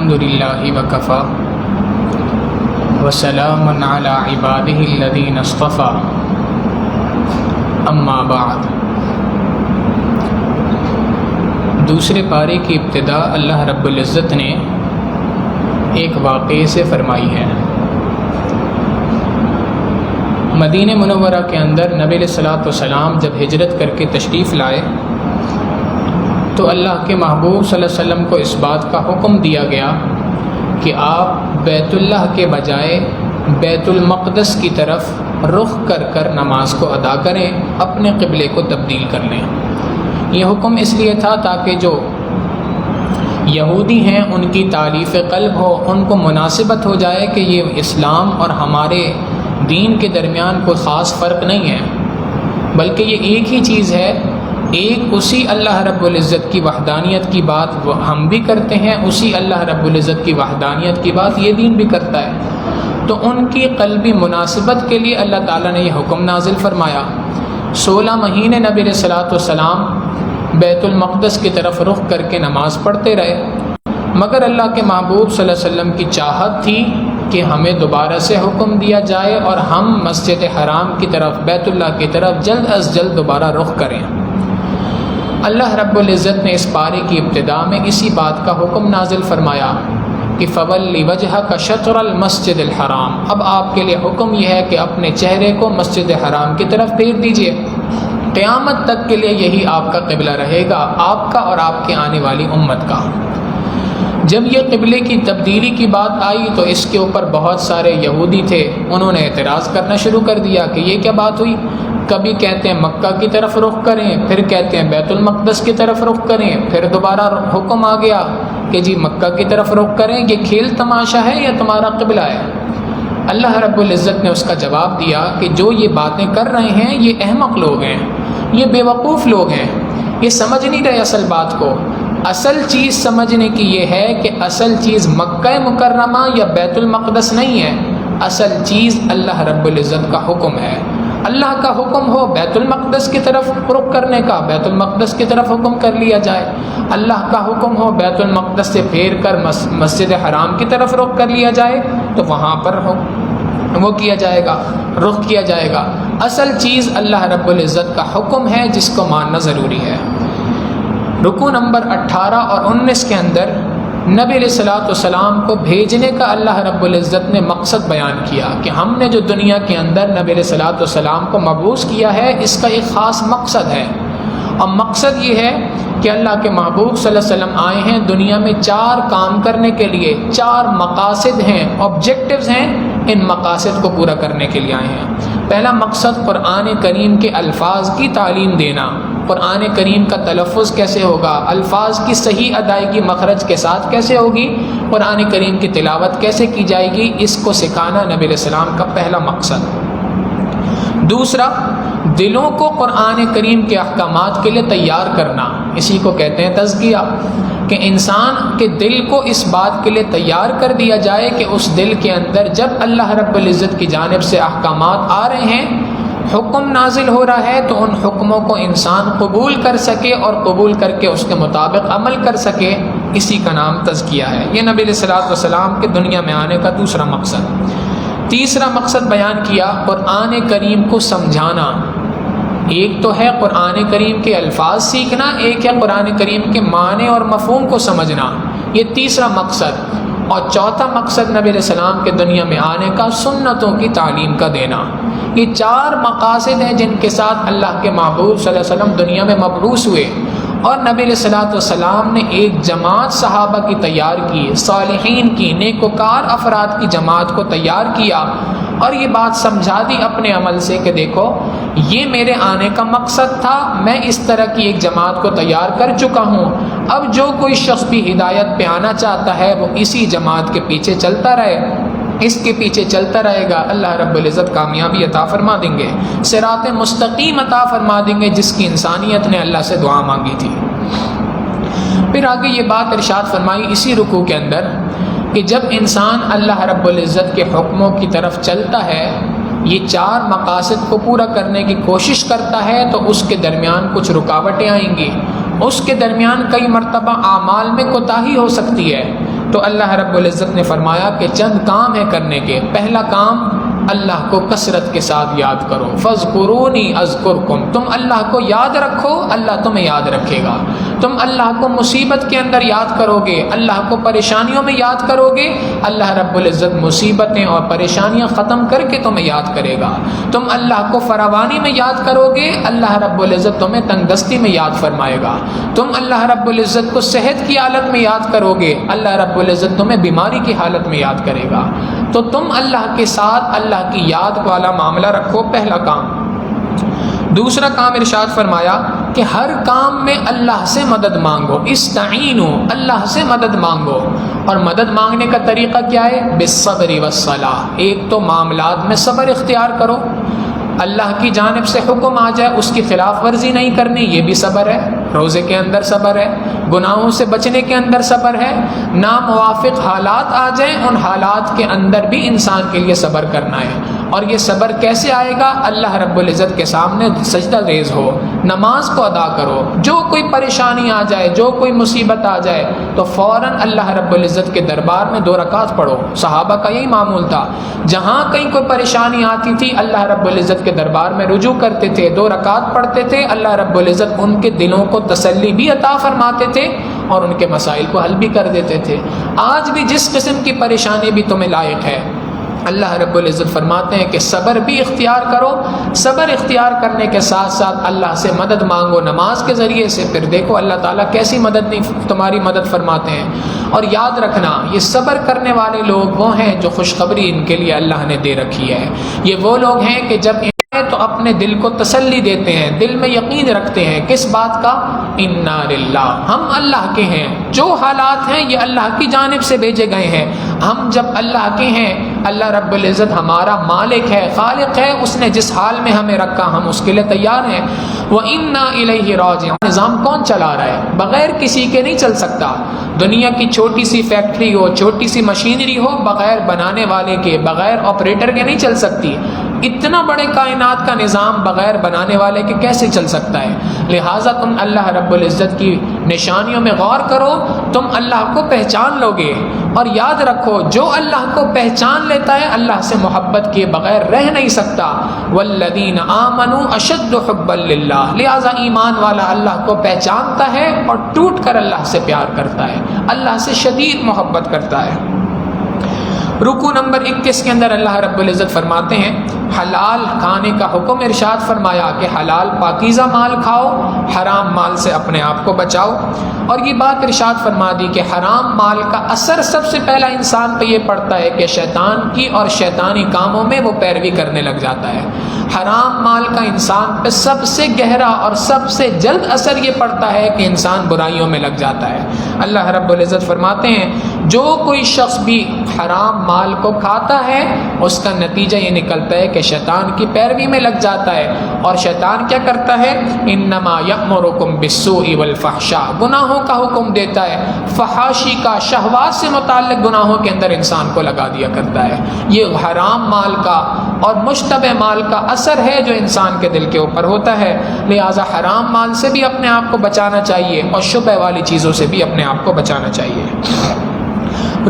الحمدللہ وکفی وسلام علی عبادہ الذین اصطفی اما بعد۔ دوسرے پارے کی ابتدا اللہ رب العزت نے ایک واقعے سے فرمائی ہے۔ مدینہ منورہ کے اندر نبی علیہ الصلوۃ والسلام جب ہجرت کر کے تشریف لائے تو اللہ کے محبوب صلی اللہ علیہ وسلم کو اس بات کا حکم دیا گیا کہ آپ بیت اللہ کے بجائے بیت المقدس کی طرف رخ کر کر نماز کو ادا کریں، اپنے قبلے کو تبدیل کر لیں۔ یہ حکم اس لیے تھا تاکہ جو یہودی ہیں ان کی تالیف قلب ہو، ان کو مناسبت ہو جائے کہ یہ اسلام اور ہمارے دین کے درمیان کوئی خاص فرق نہیں ہے، بلکہ یہ ایک ہی چیز ہے، ایک اسی اللہ رب العزت کی وحدانیت کی بات ہم بھی کرتے ہیں، اسی اللہ رب العزت کی وحدانیت کی بات یہ دین بھی کرتا ہے۔ تو ان کی قلبی مناسبت کے لیے اللہ تعالیٰ نے یہ حکم نازل فرمایا۔ 16 مہینے نبی علیہ الصلوۃ والسلام بیت المقدس کی طرف رخ کر کے نماز پڑھتے رہے، مگر اللہ کے محبوب صلی اللہ علیہ وسلم کی چاہت تھی کہ ہمیں دوبارہ سے حکم دیا جائے اور ہم مسجد حرام کی طرف، بیت اللہ کی طرف جلد از جلد دوبارہ رخ کریں۔ اللہ رب العزت نے اس پارے کی ابتدا میں اسی بات کا حکم نازل فرمایا کہ فَوَلِّ وَجْهَكَ شَطْرَ الْمَسْجِدِ الْحَرَامِ۔ اب آپ کے لیے حکم یہ ہے کہ اپنے چہرے کو مسجد حرام کی طرف پھیر دیجئے۔ قیامت تک کے لیے یہی آپ کا قبلہ رہے گا، آپ کا اور آپ کے آنے والی امت کا۔ جب یہ قبلے کی تبدیلی کی بات آئی تو اس کے اوپر بہت سارے یہودی تھے، انہوں نے اعتراض کرنا شروع کر دیا کہ یہ کیا بات ہوئی، کبھی کہتے ہیں مکہ کی طرف رخ کریں، پھر کہتے ہیں بیت المقدس کی طرف رخ کریں، پھر دوبارہ حکم آ گیا کہ جی مکہ کی طرف رخ کریں۔ یہ کھیل تماشا ہے یا تمہارا قبلہ ہے؟ اللہ رب العزت نے اس کا جواب دیا کہ جو یہ باتیں کر رہے ہیں یہ احمق لوگ ہیں، یہ بے وقوف لوگ ہیں، یہ سمجھ نہیں رہے اصل بات کو۔ اصل چیز سمجھنے کی یہ ہے کہ اصل چیز مکہ مکرمہ یا بیت المقدس نہیں ہے، اصل چیز اللہ رب العزت کا حکم ہے۔ اللہ کا حکم ہو بیت المقدس کی طرف رخ کرنے کا، بیت المقدس کی طرف حکم کر لیا جائے۔ اللہ کا حکم ہو بیت المقدس سے پھیر کر مسجد حرام کی طرف رخ کر لیا جائے تو وہاں پر وہ کیا جائے گا، رخ کیا جائے گا۔ اصل چیز اللہ رب العزت کا حکم ہے جس کو ماننا ضروری ہے۔ رکوع نمبر 18 اور 19 کے اندر نبی علیہ الصلوۃ والسلام کو بھیجنے کا اللہ رب العزت نے مقصد بیان کیا کہ ہم نے جو دنیا کے اندر نبی علیہ الصلوۃ والسلام کو مبعوث کیا ہے اس کا ایک خاص مقصد ہے، اور مقصد یہ ہے کہ اللہ کے محبوب صلی اللہ علیہ وسلم آئے ہیں دنیا میں 4 کام کرنے کے لیے، 4 مقاصد ہیں، آبجیکٹیوز ہیں، ان مقاصد کو پورا کرنے کے لیے آئے ہیں۔ پہلا مقصد قرآن کریم کے الفاظ کی تعلیم دینا، قرآن کریم کا تلفظ کیسے ہوگا، الفاظ کی صحیح ادائیگی مخرج کے ساتھ کیسے ہوگی، قرآن کریم کی تلاوت کیسے کی جائے گی، اس کو سکھانا نبی علیہ السلام کا پہلا مقصد۔ دوسرا، دلوں کو قرآن کریم کے احکامات کے لیے تیار کرنا، اسی کو کہتے ہیں تزکیہ، کہ انسان کے دل کو اس بات کے لیے تیار کر دیا جائے کہ اس دل کے اندر جب اللہ رب العزت کی جانب سے احکامات آ رہے ہیں، حکم نازل ہو رہا ہے تو ان حکموں کو انسان قبول کر سکے اور قبول کر کے اس کے مطابق عمل کر سکے، اسی کا نام تزکیہ ہے۔ یہ نبی علیہ الصلوۃ والسلام کے دنیا میں آنے کا دوسرا مقصد۔ تیسرا مقصد بیان کیا قرآن کریم کو سمجھانا۔ ایک تو ہے قرآن کریم کے الفاظ سیکھنا، ایک ہے قرآن کریم کے معنی اور مفہوم کو سمجھنا، یہ تیسرا مقصد۔ اور چوتھا مقصد نبی علیہ السلام کے دنیا میں آنے کا سنتوں کی تعلیم کا دینا۔ یہ 4 مقاصد ہیں جن کے ساتھ اللہ کے محبوب صلی اللہ علیہ وسلم دنیا میں مبعوث ہوئے، اور نبی علیہ الصلوۃ والسلام نے ایک جماعت صحابہ کی تیار کی، صالحین کی، نیکوکار افراد کی جماعت کو تیار کیا، اور یہ بات سمجھا دی اپنے عمل سے کہ دیکھو یہ میرے آنے کا مقصد تھا، میں اس طرح کی ایک جماعت کو تیار کر چکا ہوں، اب جو کوئی شخص بھی ہدایت پہ آنا چاہتا ہے وہ اسی جماعت کے پیچھے چلتا رہے، اس کے پیچھے چلتا رہے گا، اللہ رب العزت کامیابی عطا فرما دیں گے، صراط مستقیم عطا فرما دیں گے جس کی انسانیت نے اللہ سے دعا مانگی تھی۔ پھر آگے یہ بات ارشاد فرمائی اسی رکوع کے اندر کہ جب انسان اللہ رب العزت کے حکموں کی طرف چلتا ہے، یہ 4 مقاصد کو پورا کرنے کی کوشش کرتا ہے تو اس کے درمیان کچھ رکاوٹیں آئیں گی، اس کے درمیان کئی مرتبہ اعمال میں کوتاہی ہو سکتی ہے، تو اللہ رب العزت نے فرمایا کہ چند کام ہیں کرنے کے. پہلا کام اللہ کو کثرت کے ساتھ یاد کرو. فاذکرونی اذکرکم، تم اللہ کو یاد رکھو اللہ تمہیں یاد رکھے گا. تم اللہ کو مصیبت کے اندر یاد کرو گے، اللہ کو پریشانیوں میں یاد کرو گے، اللہ رب العزت مصیبتیں اور پریشانیاں ختم کر کے تمہیں یاد کرے گا. تم اللہ کو فراوانی میں یاد کرو گے، اللہ رب العزت تمہیں تنگ دستی میں یاد فرمائے گا. تم اللہ رب العزت کو صحت کی حالت میں یاد کرو گے، اللہ رب العزت تمہیں بیماری کی حالت میں یاد کرے گا. تو تم اللہ کے ساتھ اللہ کی یاد والا معاملہ رکھو، پہلا کام. دوسرا کام ارشاد فرمایا کہ ہر کام میں اللہ سے مدد مانگو. استعینوا، اللہ سے مدد مانگو. اور مدد مانگنے کا طریقہ کیا ہے؟ بالصبر والصلاح. ایک تو معاملات میں صبر اختیار کرو، اللہ کی جانب سے حکم آ جائے اس کی خلاف ورزی نہیں کرنی، یہ بھی صبر ہے. روزے کے اندر صبر ہے، گناہوں سے بچنے کے اندر صبر ہے. ناموافق حالات آ جائیں ان حالات کے اندر بھی انسان کے لیے صبر کرنا ہے. اور یہ صبر کیسے آئے گا؟ اللہ رب العزت کے سامنے سجدہ ریز ہو، نماز کو ادا کرو. جو کوئی پریشانی آ جائے، جو کوئی مصیبت آ جائے تو فوراً اللہ رب العزت کے دربار میں 2 رکعت پڑھو. صحابہ کا یہی معمول تھا، جہاں کہیں کوئی پریشانی آتی تھی اللہ رب العزت کے دربار میں رجوع کرتے تھے، 2 رکعت پڑھتے تھے. اللہ رب العزت ان کے دلوں کو تسلی بھی عطا فرماتے تھے اور ان کے مسائل کو حل بھی کر دیتے تھے. آج بھی جس قسم کی پریشانی بھی تمہیں لاحق ہے، اللہ رب العزت فرماتے ہیں کہ صبر بھی اختیار کرو. صبر اختیار کرنے کے ساتھ ساتھ اللہ سے مدد مانگو نماز کے ذریعے سے. پھر دیکھو اللہ تعالیٰ کیسی مدد نہیں تمہاری مدد فرماتے ہیں. اور یاد رکھنا یہ صبر کرنے والے لوگ وہ ہیں جو خوشخبری ان کے لیے اللہ نے دے رکھی ہے. یہ وہ لوگ ہیں کہ جب تو اپنے دل کو تسلی دیتے ہیں، دل میں یقین رکھتے ہیں. کس بات کا؟ انا للہ، ہم اللہ کے ہیں. جو حالات ہیں یہ اللہ کی جانب سے بھیجے گئے ہیں. ہم جب اللہ کے ہیں، اللہ رب العزت ہمارا مالک ہے، خالق ہے. اس نے جس حال میں ہمیں رکھا ہم اس کے لیے تیار ہیں. وَإِنَّا إِلَيْهِ رَاجِعُونَ. نظام کون چلا رہا ہے؟ بغیر کسی کے نہیں چل سکتا. دنیا کی چھوٹی سی فیکٹری ہو، چھوٹی سی مشینری ہو، بغیر بنانے والے کے، بغیر آپریٹر کے نہیں چل سکتی. اتنا بڑے کائنات کا نظام بغیر بنانے والے کے کیسے چل سکتا ہے؟ لہٰذا تم اللہ رب العزت کی نشانیوں میں غور کرو، تم اللہ کو پہچان لو گے. اور یاد رکھو جو اللہ کو پہچان لیتا ہے اللہ سے محبت کیے بغیر رہ نہیں سکتا. والذین آمنوا اشد حبا للہ. لہٰذا ایمان والا اللہ کو پہچانتا ہے اور ٹوٹ کر اللہ سے پیار کرتا ہے، اللہ سے شدید محبت کرتا ہے. رکوع نمبر 21 کے اندر اللہ رب العزت فرماتے ہیں حلال کھانے کا حکم ارشاد فرمایا کہ حلال پاکیزہ مال کھاؤ، حرام مال سے اپنے آپ کو بچاؤ. اور یہ بات ارشاد فرما دی کہ حرام مال کا اثر سب سے پہلا انسان پہ یہ پڑتا ہے کہ شیطان کی اور شیطانی کاموں میں وہ پیروی کرنے لگ جاتا ہے. حرام مال کا انسان پہ سب سے گہرا اور سب سے جلد اثر یہ پڑتا ہے کہ انسان برائیوں میں لگ جاتا ہے. اللہ رب العزت فرماتے ہیں جو کوئی شخص بھی حرام مال کو کھاتا ہے اس کا نتیجہ یہ نکلتا ہے کہ شیطان کی پیروی میں لگ جاتا ہے. اور شیطان کیا کرتا ہے؟ انما یأمرکم بالسوء والفحشاء، گناہوں کا حکم دیتا ہے، فحاشی کا، شہوات سے متعلق گناہوں کے اندر انسان کو لگا دیا کرتا ہے. یہ حرام مال کا اور مشتبہ مال کا اثر ہے جو انسان کے دل کے اوپر ہوتا ہے. لہٰذا حرام مال سے بھی اپنے آپ کو بچانا چاہیے اور شبہ والی چیزوں سے بھی اپنے آپ کو بچانا چاہیے.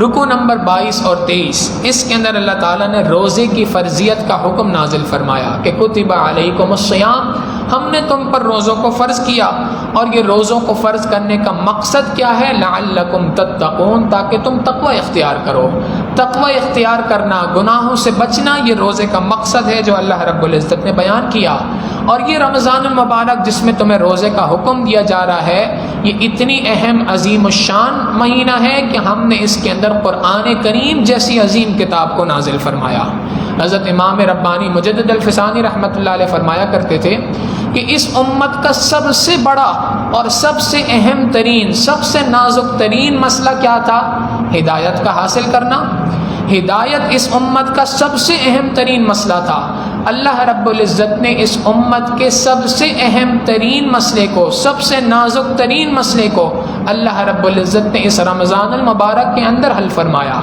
رکوع نمبر 22 اور 23 اس کے اندر اللہ تعالیٰ نے روزے کی فرضیت کا حکم نازل فرمایا کہ کتب علیکم الصیام، ہم نے تم پر روزوں کو فرض کیا. اور یہ روزوں کو فرض کرنے کا مقصد کیا ہے؟ لعلکم تتقون، تاکہ تم تقوی اختیار کرو. تقوی اختیار کرنا، گناہوں سے بچنا، یہ روزے کا مقصد ہے جو اللہ رب العزت نے بیان کیا. اور یہ رمضان المبارک جس میں تمہیں روزے کا حکم دیا جا رہا ہے یہ اتنی اہم عظیم الشان مہینہ ہے کہ ہم نے اس کے اندر قرآن کریم جیسی عظیم کتاب کو نازل فرمایا. حضرت امام ربانی مجدد الفسانی رحمۃ اللہ علیہ فرمایا کرتے تھے کہ اس امت کا سب سے بڑا اور سب سے اہم ترین، سب سے نازک ترین مسئلہ کیا تھا؟ ہدایت کا حاصل کرنا. ہدایت اس امت کا سب سے اہم ترین مسئلہ تھا. اللہ رب العزت نے اس امت کے سب سے اہم ترین مسئلے کو، سب سے نازک ترین مسئلے کو اللہ رب العزت نے اس رمضان المبارک کے اندر حل فرمایا.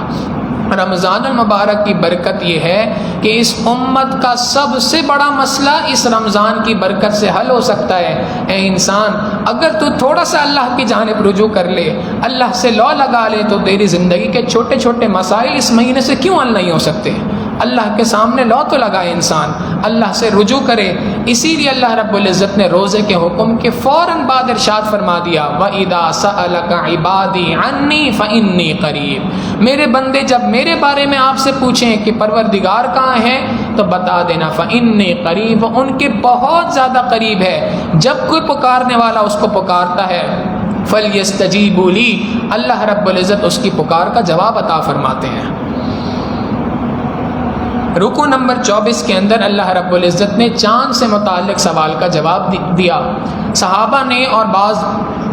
رمضان المبارک کی برکت یہ ہے کہ اس امت کا سب سے بڑا مسئلہ اس رمضان کی برکت سے حل ہو سکتا ہے۔ اے انسان، اگر تو تھوڑا سا اللہ کی جانب رجوع کر لے، اللہ سے لو لگا لے، تو تیری زندگی کے چھوٹے چھوٹے مسائل اس مہینے سے کیوں حل نہیں ہو سکتے؟ اللہ کے سامنے لو تو لگائے انسان، اللہ سے رجوع کرے۔ اسی لیے اللہ رب العزت نے روزے کے حکم کے فوراً بعد ارشاد فرما دیا، وَإِذَا سَأَلَكَ عِبَادِي عَنِّي فَإِنِّي قَرِيب، میرے بندے جب میرے بارے میں آپ سے پوچھیں کہ پروردگار کہاں ہے، تو بتا دینا فَإِنِّي قَرِيب، وہ ان کے بہت زیادہ قریب ہے، جب کوئی پکارنے والا اس کو پکارتا ہے فَلْيَسْتَجِيبُوا لِي، اللہ رب العزت اس کی پکار کا جواب عطا فرماتے ہیں۔ رکوع نمبر 24 کے اندر اللہ رب العزت نے چاند سے متعلق سوال کا جواب دیا۔ صحابہ نے اور بعض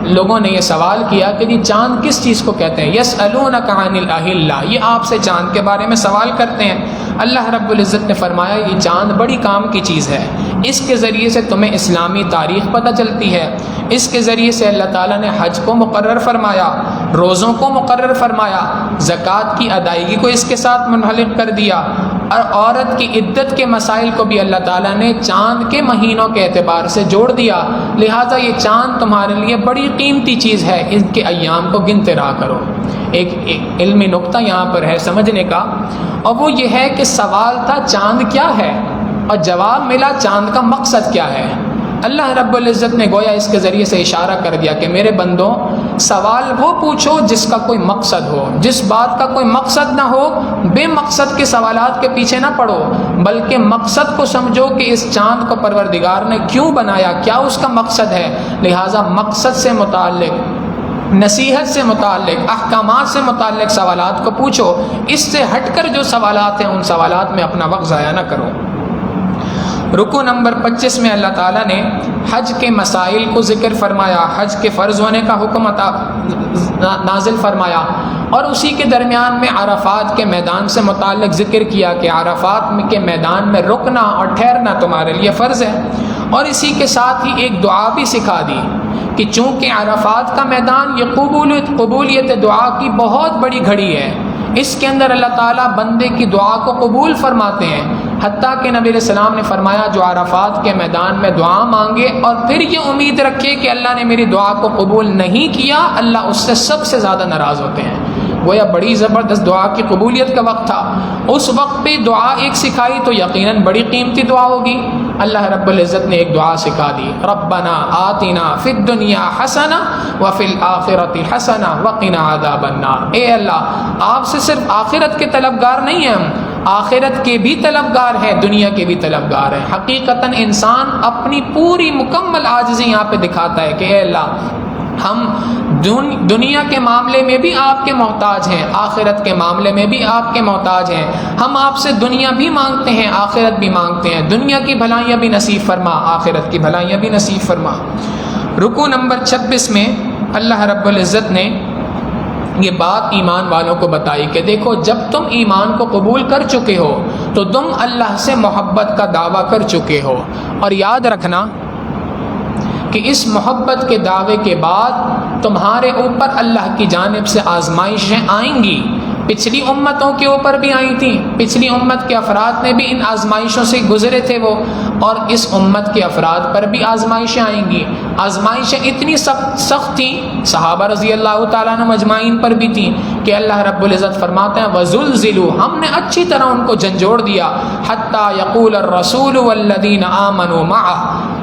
لوگوں نے یہ سوال کیا کہ یہ چاند کس چیز کو کہتے ہیں؟ یسألونک عن الأہلہ، یہ آپ سے چاند کے بارے میں سوال کرتے ہیں۔ اللہ رب العزت نے فرمایا یہ چاند بڑی کام کی چیز ہے، اس کے ذریعے سے تمہیں اسلامی تاریخ پتہ چلتی ہے، اس کے ذریعے سے اللہ تعالیٰ نے حج کو مقرر فرمایا، روزوں کو مقرر فرمایا، زکوٰۃ کی ادائیگی کو اس کے ساتھ منحلق کر دیا، اور عورت کی عدت کے مسائل کو بھی اللہ تعالیٰ نے چاند کے مہینوں کے اعتبار سے جوڑ دیا۔ لہٰذا یہ چاند تمہارے لیے بڑی قیمتی چیز ہے، ان کے ایام کو گنتے رہا کرو۔ ایک علمی نقطہ یہاں پر ہے سمجھنے کا، اور وہ یہ ہے کہ سوال تھا چاند کیا ہے، اور جواب ملا چاند کا مقصد کیا ہے۔ اللہ رب العزت نے گویا اس کے ذریعے سے اشارہ کر دیا کہ میرے بندوں، سوال وہ پوچھو جس کا کوئی مقصد ہو، جس بات کا کوئی مقصد نہ ہو، بے مقصد کے سوالات کے پیچھے نہ پڑو، بلکہ مقصد کو سمجھو کہ اس چاند کو پروردگار نے کیوں بنایا، کیا اس کا مقصد ہے۔ لہٰذا مقصد سے متعلق، نصیحت سے متعلق، احکامات سے متعلق سوالات کو پوچھو، اس سے ہٹ کر جو سوالات ہیں ان سوالات میں اپنا وقت ضائع نہ کرو۔ رکوع نمبر 25 میں اللہ تعالیٰ نے حج کے مسائل کو ذکر فرمایا، حج کے فرض ہونے کا حکم نازل فرمایا، اور اسی کے درمیان میں عرفات کے میدان سے متعلق ذکر کیا کہ عرفات کے میدان میں رکنا اور ٹھہرنا تمہارے لیے فرض ہے، اور اسی کے ساتھ ہی ایک دعا بھی سکھا دی کہ چونکہ عرفات کا میدان یہ قبولیت دعا کی بہت بڑی گھڑی ہے، اس کے اندر اللہ تعالیٰ بندے کی دعا کو قبول فرماتے ہیں، حتیٰ کہ نبی علیہ السلام نے فرمایا جو عرفات کے میدان میں دعا مانگے اور پھر یہ امید رکھے کہ اللہ نے میری دعا کو قبول نہیں کیا، اللہ اس سے سب سے زیادہ ناراض ہوتے ہیں۔ گویا بڑی زبردست دعا کی قبولیت کا وقت تھا، اس وقت پہ دعا ایک سکھائی تو یقیناً بڑی قیمتی دعا ہوگی۔ اللہ رب العزت نے ایک دعا سکھا دی، ربنا آتنا فی الدنیا حسنہ وفی الآخرۃ حسنہ وقنا عذاب النار۔ اے اللہ، آپ سے صرف آخرت کے طلبگار نہیں ہیں ہم، آخرت کے بھی طلبگار ہیں، دنیا کے بھی طلبگار ہیں۔ حقیقتاً انسان اپنی پوری مکمل عاجزی یہاں پہ دکھاتا ہے کہ اے اللہ، ہم دنیا کے معاملے میں بھی آپ کے محتاج ہیں، آخرت کے معاملے میں بھی آپ کے محتاج ہیں، ہم آپ سے دنیا بھی مانگتے ہیں، آخرت بھی مانگتے ہیں، دنیا کی بھلائیاں بھی نصیب فرما، آخرت کی بھلائیاں بھی نصیب فرما۔ رکوع نمبر 26 میں اللہ رب العزت نے یہ بات ایمان والوں کو بتائی کہ دیکھو جب تم ایمان کو قبول کر چکے ہو تو تم اللہ سے محبت کا دعویٰ کر چکے ہو، اور یاد رکھنا کہ اس محبت کے دعوے کے بعد تمہارے اوپر اللہ کی جانب سے آزمائشیں آئیں گی۔ پچھلی امتوں کے اوپر بھی آئی تھیں، پچھلی امت کے افراد نے بھی ان آزمائشوں سے گزرے تھے وہ، اور اس امت کے افراد پر بھی آزمائشیں آئیں گی۔ آزمائشیں اتنی سخت تھیں، صحابہ رضی اللہ تعالیٰ عنہم اجمعین پر بھی تھیں کہ اللہ رب العزت فرماتے ہیں وَزُلْزِلُوا، ہم نے اچھی طرح ان کو جھنجھوڑ دیا، حَتَّى يَقُولَ الرَّسُولُ وَالَّذِينَ آمَنُوا مَعَهُ،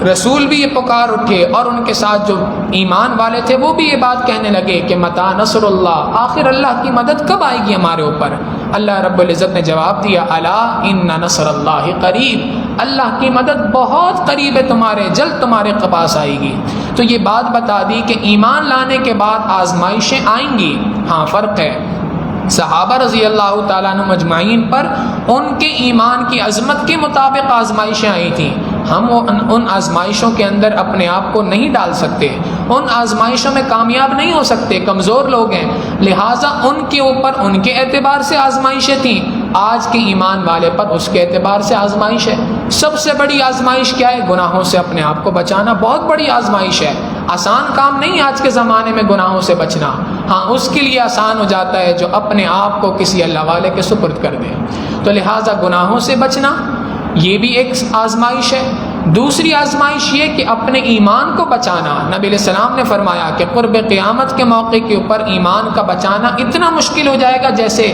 رسول بھی یہ پکار اٹھے اور ان کے ساتھ جو ایمان والے تھے وہ بھی یہ بات کہنے لگے کہ متی نصر اللہ، آخر اللہ کی مدد کب آئے گی ہمارے اوپر؟ اللہ رب العزت نے جواب دیا الا ان نصر اللہ قریب، اللہ کی مدد بہت قریب ہے تمہارے، جلد تمہارے پاس آئے گی۔ تو یہ بات بتا دی کہ ایمان لانے کے بعد آزمائشیں آئیں گی۔ ہاں فرق ہے، صحابہ رضی اللہ تعالیٰ عنہ مجمعین پر ان کے ایمان کی عظمت کے مطابق آزمائشیں آئی تھیں، ہم ان آزمائشوں کے اندر اپنے آپ کو نہیں ڈال سکتے، ان آزمائشوں میں کامیاب نہیں ہو سکتے، کمزور لوگ ہیں، لہٰذا ان کے اوپر ان کے اعتبار سے آزمائشیں تھیں، آج کے ایمان والے پر اس کے اعتبار سے آزمائش ہے۔ سب سے بڑی آزمائش کیا ہے؟ گناہوں سے اپنے آپ کو بچانا، بہت بڑی آزمائش ہے۔ آسان کام نہیں آج کے زمانے میں گناہوں سے بچنا، ہاں اس کے لیے آسان ہو جاتا ہے جو اپنے آپ کو کسی اللہ والے کے سپرد کر دے۔ تو لہٰذا گناہوں سے بچنا یہ بھی ایک آزمائش ہے۔ دوسری آزمائش یہ کہ اپنے ایمان کو بچانا۔ نبی علیہ السلام نے فرمایا کہ قرب قیامت کے موقع کے اوپر ایمان کا بچانا اتنا مشکل ہو جائے گا جیسے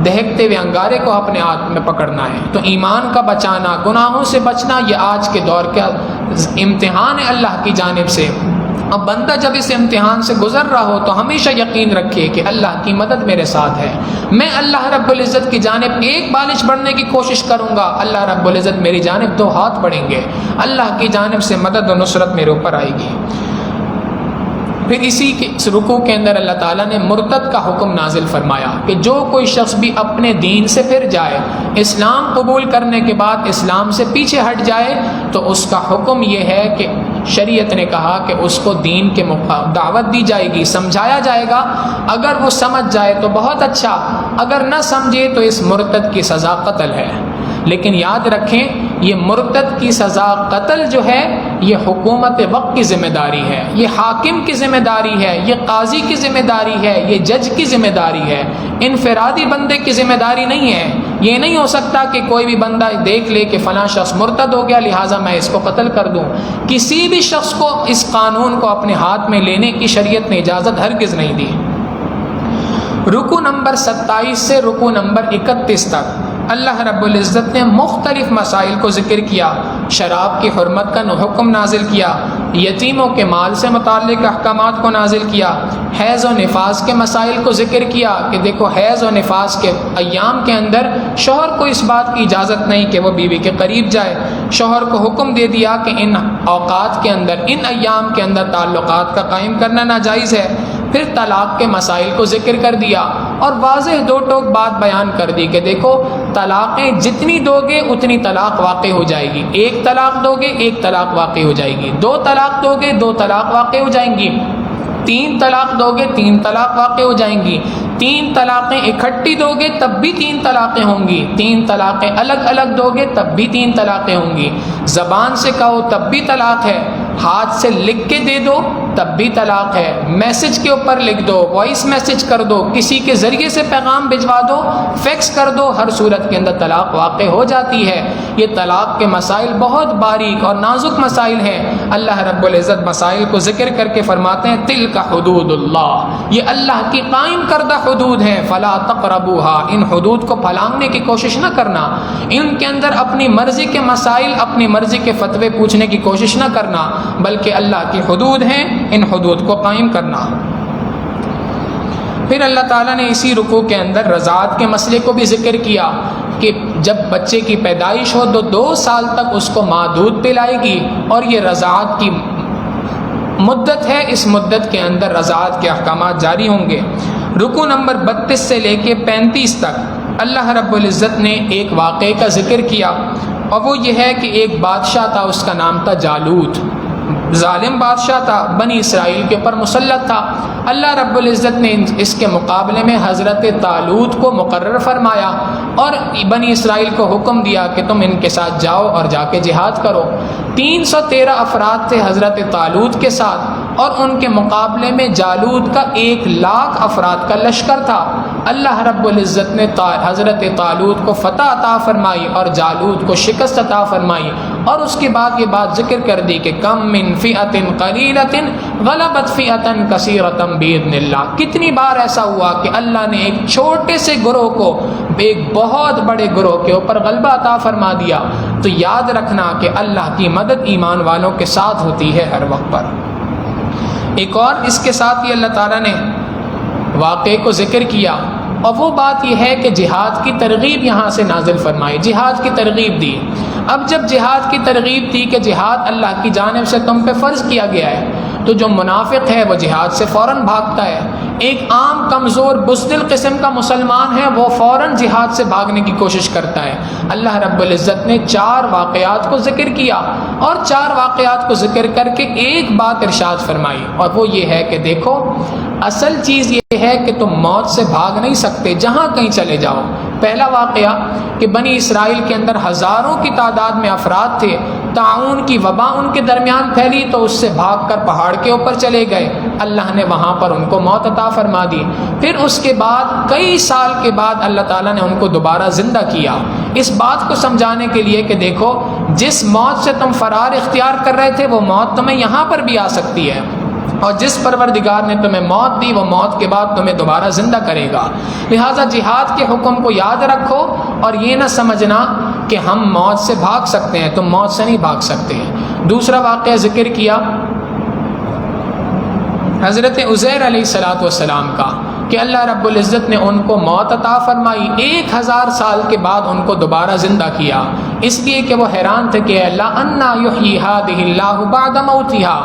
دہکتے ہوئے انگارے کو اپنے ہاتھ میں پکڑنا ہے۔ تو ایمان کا بچانا، گناہوں سے بچنا، یہ آج کے دور کا امتحان ہے اللہ کی جانب سے۔ اب بندہ جب اس امتحان سے گزر رہا ہو تو ہمیشہ یقین رکھے کہ اللہ کی مدد میرے ساتھ ہے، میں اللہ رب العزت کی جانب ایک بالش بڑھنے کی کوشش کروں گا، اللہ رب العزت میری جانب 2 ہاتھ بڑھیں گے، اللہ کی جانب سے مدد و نصرت میرے اوپر آئے گی۔ پھر اسی کے اس رکوع کے اندر اللہ تعالیٰ نے مرتد کا حکم نازل فرمایا کہ جو کوئی شخص بھی اپنے دین سے پھر جائے، اسلام قبول کرنے کے بعد اسلام سے پیچھے ہٹ جائے، تو اس کا حکم یہ ہے کہ شریعت نے کہا کہ اس کو دین کے دعوت دی جائے گی، سمجھایا جائے گا۔ اگر وہ سمجھ جائے تو بہت اچھا، اگر نہ سمجھے تو اس مرتد کی سزا قتل ہے۔ لیکن یاد رکھیں یہ مرتد کی سزا قتل جو ہے یہ حکومت وقت کی ذمہ داری ہے، یہ حاکم کی ذمہ داری ہے، یہ قاضی کی ذمہ داری ہے، یہ جج کی ذمہ داری ہے، انفرادی بندے کی ذمہ داری نہیں ہے۔ یہ نہیں ہو سکتا کہ کوئی بھی بندہ دیکھ لے کہ فلاں شخص مرتد ہو گیا لہٰذا میں اس کو قتل کر دوں۔ کسی بھی شخص کو اس قانون کو اپنے ہاتھ میں لینے کی شریعت نے اجازت ہرگز نہیں دی۔ رکوع نمبر 27 سے رکوع نمبر 31 تک اللہ رب العزت نے مختلف مسائل کو ذکر کیا، شراب کی حرمت کا حکم نازل کیا، یتیموں کے مال سے متعلق احکامات کو نازل کیا، حیض و نفاس کے مسائل کو ذکر کیا کہ دیکھو حیض و نفاس کے ایام کے اندر شوہر کو اس بات کی اجازت نہیں کہ وہ بیوی کے قریب جائے، شوہر کو حکم دے دیا کہ ان اوقات کے اندر، ان ایام کے اندر تعلقات کا قائم کرنا ناجائز ہے۔ پھر طلاق کے مسائل کو ذکر کر دیا اور واضح 2 ٹوک بات بیان کر دی کہ دیکھو طلاقیں جتنی دو گے اتنی طلاق واقع ہو جائے گی، 1 طلاق دو گے 1 طلاق واقع ہو جائے گی، 2 طلاق دو گے 2 طلاق واقع ہو جائیں گی، 3 طلاق دو گے 3 طلاق واقع ہو جائیں گی، 3 طلاقیں اکٹھی دو گے تب بھی 3 طلاقیں ہوں گی، 3 طلاقیں الگ الگ دو گے تب بھی 3 طلاقیں ہوں گی، زبان سے کہو تب بھی طلاق ہے، ہاتھ سے لکھ کے دے دو تب بھی طلاق ہے، میسج کے اوپر لکھ دو، وائس میسج کر دو، کسی کے ذریعے سے پیغام بھجوا دو، فیکس کر دو، ہر صورت کے اندر طلاق واقع ہو جاتی ہے۔ یہ طلاق کے مسائل بہت باریک اور نازک مسائل ہیں۔ اللہ رب العزت مسائل کو ذکر کر کے فرماتے ہیں تلک حدود اللہ، یہ اللہ کی قائم کردہ حدود ہیں، فلا تقربوها، ان حدود کو پھلانگنے کی کوشش نہ کرنا، ان کے اندر اپنی مرضی کے مسائل، اپنی مرضی کے فتوے پوچھنے کی کوشش نہ کرنا، بلکہ اللہ کی حدود ہیں، ان حدود کو قائم کرنا۔ پھر اللہ تعالیٰ نے اسی رکوع کے اندر رضاعت کے مسئلے کو بھی ذکر کیا کہ جب بچے کی پیدائش ہو تو 2 سال تک اس کو ماں دودھ پلائے گی اور یہ رضاعت کی مدت ہے، اس مدت کے اندر رضاعت کے احکامات جاری ہوں گے۔ رکوع نمبر 32 سے لے کے 35 تک اللہ رب العزت نے ایک واقعے کا ذکر کیا اور وہ یہ ہے کہ ایک بادشاہ تھا، اس کا نام تھا جالوت، ظالم بادشاہ تھا، بنی اسرائیل کے اوپر مسلط تھا۔ اللہ رب العزت نے اس کے مقابلے میں حضرت طالوت کو مقرر فرمایا اور بنی اسرائیل کو حکم دیا کہ تم ان کے ساتھ جاؤ اور جا کے جہاد کرو۔ 313 افراد تھے حضرت طالوت کے ساتھ اور ان کے مقابلے میں جالوت کا 1,00,000 افراد کا لشکر تھا۔ اللہ رب العزت نے حضرت طالوت کو فتح عطا فرمائی اور جالوت کو شکست عطا فرمائی، اور اس کے بعد یہ بات ذکر کر دی کہ کم من فئۃ قلیلۃ غلبت فئۃ کثیرۃ باذن اللہ، کتنی بار ایسا ہوا کہ اللہ نے ایک چھوٹے سے گروہ کو ایک بہت بڑے گروہ کے اوپر غلبہ عطا فرما دیا۔ تو یاد رکھنا کہ اللہ کی مدد ایمان والوں کے ساتھ ہوتی ہے ہر وقت پر۔ ایک اور اس کے ساتھ ہی اللہ تعالیٰ نے واقعے کو ذکر کیا اور وہ بات یہ ہے کہ جہاد کی ترغیب یہاں سے نازل فرمائی، جہاد کی ترغیب دی۔ اب جب جہاد کی ترغیب دی کہ جہاد اللہ کی جانب سے تم پہ فرض کیا گیا ہے، تو جو منافق ہے وہ جہاد سے فوراً بھاگتا ہے، ایک عام کمزور بزدل قسم کا مسلمان ہے وہ فوراً جہاد سے بھاگنے کی کوشش کرتا ہے۔ اللہ رب العزت نے 4 واقعات کو ذکر کیا اور 4 واقعات کو ذکر کر کے ایک بات ارشاد فرمائی، اور وہ یہ ہے کہ دیکھو اصل چیز یہ ہے کہ تم موت سے بھاگ نہیں سکتے، جہاں کہیں چلے جاؤ، پہلا واقعہ کہ بنی اسرائیل کے اندر ہزاروں کی تعداد میں افراد تھے، طاعون کی وبا ان کے درمیان پھیلی تو اس سے بھاگ کر پہاڑ کے اوپر چلے گئے، اللہ نے وہاں پر ان کو موت عطا فرما دی۔ پھر اس کے بعد کئی سال کے بعد اللہ تعالیٰ نے ان کو دوبارہ زندہ کیا، اس بات کو سمجھانے کے لیے کہ دیکھو جس موت سے تم فرار اختیار کر رہے تھے وہ موت تمہیں یہاں پر بھی آ سکتی ہے، اور جس پروردگار نے تمہیں موت دی وہ موت کے بعد تمہیں دوبارہ زندہ کرے گا۔ لہٰذا جہاد کے حکم کو یاد رکھو اور یہ نہ سمجھنا کہ ہم موت سے بھاگ سکتے ہیں، تم موت سے نہیں بھاگ سکتے ہیں۔ دوسرا واقعہ ذکر کیا حضرت عزیر علیہ السلام کا کہ اللہ رب العزت نے ان کو موت عطا فرمائی، 1000 سال کے بعد ان کو دوبارہ زندہ کیا، اس لیے کہ وہ حیران تھے کہ اللہ انا یحیی ہذہ اللہ بعد موتھا،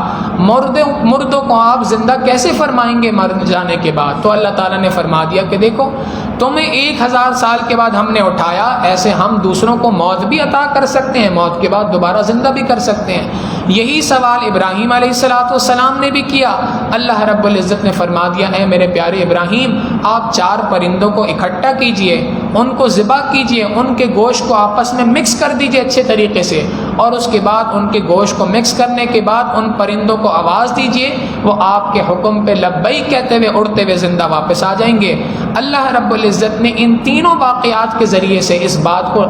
مردوں کو آپ زندہ کیسے فرمائیں گے مر جانے کے بعد؟ تو اللہ تعالیٰ نے فرما دیا کہ دیکھو تمہیں 1000 سال کے بعد ہم نے اٹھایا، ایسے ہم دوسروں کو موت بھی عطا کر سکتے ہیں، موت کے بعد دوبارہ زندہ بھی کر سکتے ہیں۔ یہی سوال ابراہیم علیہ السلام نے بھی کیا، اللہ رب العزت نے فرما دیا اے میرے پیارے ابراہیم آپ 4 پرندوں کو اکٹھا کیجئے، ان کو ذبح کیجئے، ان کے گوشت کو آپس میں مکس کر دیجئے اچھے طریقے سے، اور اس کے بعد ان کے گوشت کو مکس کرنے کے بعد ان پرندوں کو آواز دیجئے، وہ آپ کے حکم پہ لبیک کہتے ہوئے اڑتے ہوئے زندہ واپس آ جائیں گے۔ اللہ رب العزت نے ان تینوں واقعات کے ذریعے سے اس بات کو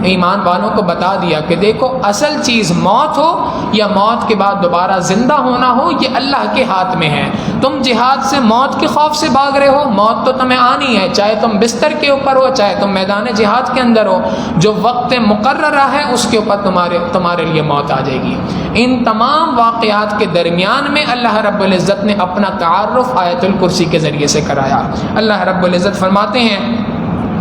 ایمان والوں کو بتا دیا کہ دیکھو اصل چیز موت ہو یا موت کے بعد دوبارہ زندہ ہونا ہو یہ اللہ کے ہاتھ میں ہے۔ تم جہاد سے موت کے خوف سے بھاگ رہے ہو، موت تو تمہیں آنی ہے، چاہے تم بستر کے اوپر ہو چاہے تم میدان جہاد کے اندر ہو، جو وقت مقررہ ہے اس کے اوپر تمہارے لیے موت آ جائے گی۔ ان تمام واقعات کے درمیان میں اللہ رب العزت نے اپنا تعارف آیت الکرسی کے ذریعے سے کرایا۔ اللہ رب العزت فرماتے ہیں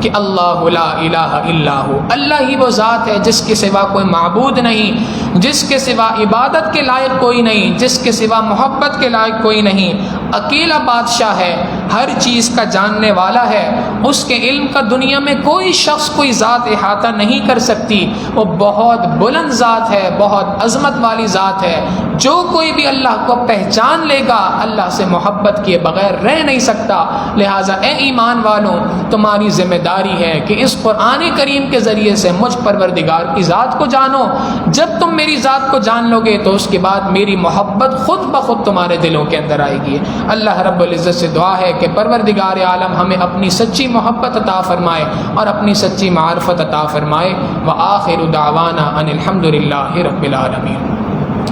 کہ اللہ لا الہ الا ہو، اللہ ہی وہ ذات ہے جس کے سوا کوئی معبود نہیں، جس کے سوا عبادت کے لائق کوئی نہیں، جس کے سوا محبت کے لائق کوئی نہیں، اکیلا بادشاہ ہے، ہر چیز کا جاننے والا ہے، اس کے علم کا دنیا میں کوئی شخص کوئی ذات احاطہ نہیں کر سکتی، وہ بہت بلند ذات ہے، بہت عظمت والی ذات ہے۔ جو کوئی بھی اللہ کو پہچان لے گا اللہ سے محبت کیے بغیر رہ نہیں سکتا۔ لہٰذا اے ایمان والوں تمہاری ذمہ داری ہے کہ اس قرآن کریم کے ذریعے سے مجھ پروردگار کی ذات کو جانو۔ جب تم میری ذات کو جان لو گے تو اس کے بعد میری محبت خود بخود تمہارے دلوں کے اندر آئے گی۔ اللہ رب العزت سے دعا ہے کہ پروردگار عالم ہمیں اپنی سچی محبت عطا فرمائے اور اپنی سچی معرفت عطا فرمائے۔ وآخر دعوانا ان الحمد للہ رب العالمین۔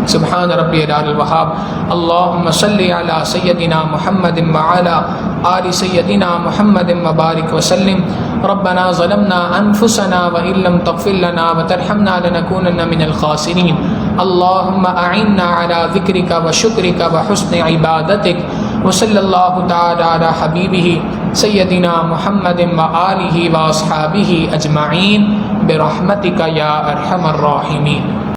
سبحان ربی العلی الوہاب۔ اللہم صلی علی سیدنا محمد وعلی آل سیدنا محمد وبارک وسلم۔ ربنا ظلمنا انفسنا وان لم تغفر لنا وترحمنا لنکونن من الخاسرین۔ اللہم اعنا علی ذکرک وشکرک وحسن عبادتک۔ وصلی اللہ تعالی علی حبیبہ سیدنا محمد وآلہ واصحابہ اجمعین برحمتک یا ارحم الراحمین۔